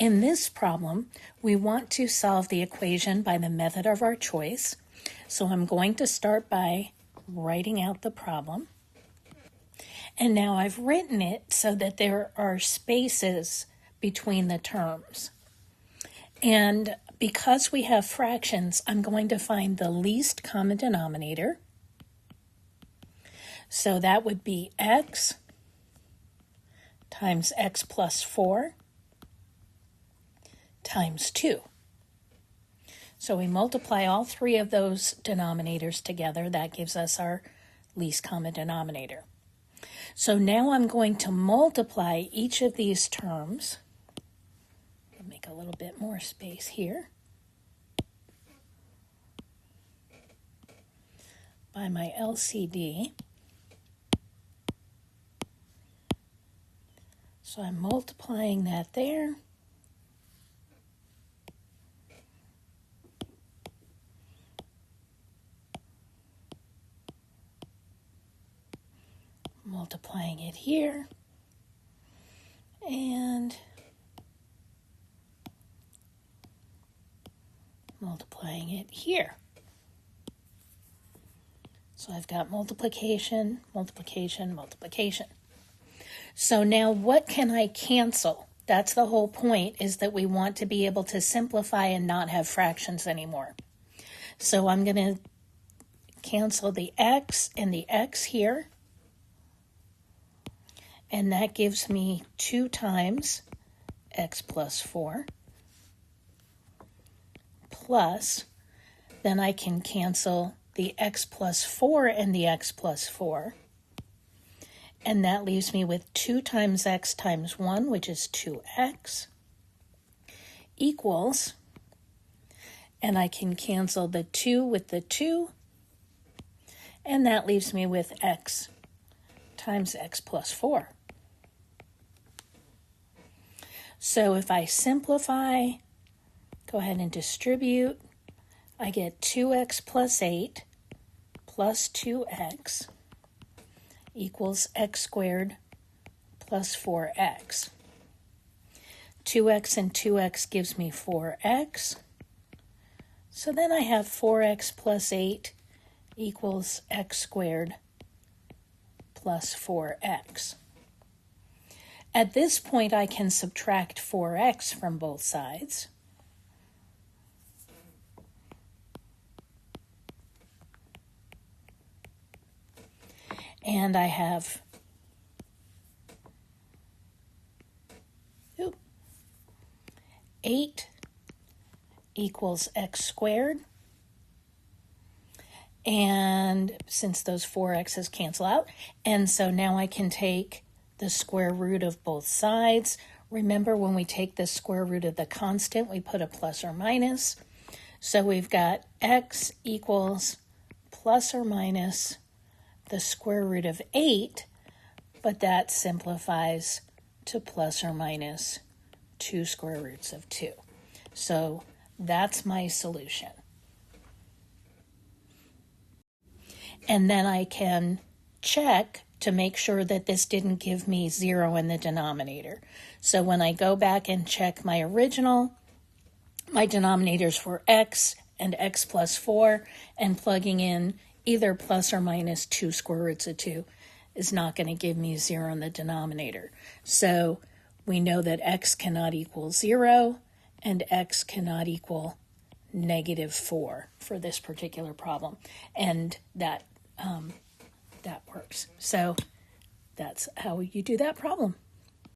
In this problem, we want to solve the equation by the method of our choice. So I'm going to start by writing out the problem. And now I've written it so that there are spaces between the terms. And because we have fractions, I'm going to find the least common denominator. So that would be x times x plus 4 times 2. So we multiply all three of those denominators together. That gives us our least common denominator. So now I'm going to multiply each of these terms. I'll make a little bit more space here by my LCD. So I'm multiplying that there. Multiplying it here. And multiplying it here. So I've got multiplication, multiplication, multiplication. So now what can I cancel? That's the whole point, is that we want to be able to simplify and not have fractions anymore. So I'm going to cancel the x and the x here. And that gives me 2 times x plus 4 plus, then I can cancel the x plus 4 and the x plus 4. And that leaves me with 2 times x times 1, which is 2x, equals, and I can cancel the 2 with the 2, and that leaves me with x times x plus 4. So if I simplify, go ahead and distribute, I get 2x plus 8 plus 2x equals x squared plus 4x. 2x and 2x gives me 4x. So then I have 4x plus 8 equals x squared plus 4x. At this point, I can subtract 4x from both sides. And I have 8 equals x squared. And since those 4x's cancel out, and so now I can take the square root of both sides. Remember, when we take the square root of the constant, we put a plus or minus. So we've got x equals plus or minus the square root of 8, but that simplifies to plus or minus 2 square roots of 2. So that's my solution. And then I can check to make sure that this didn't give me 0 in the denominator. So when I go back and check my original, my denominators were x and x plus 4, and plugging in either plus or minus 2 square roots of 2 is not going to give me 0 in the denominator. So we know that x cannot equal 0 and x cannot equal -4 for this particular problem. And that works. So that's how you do that problem.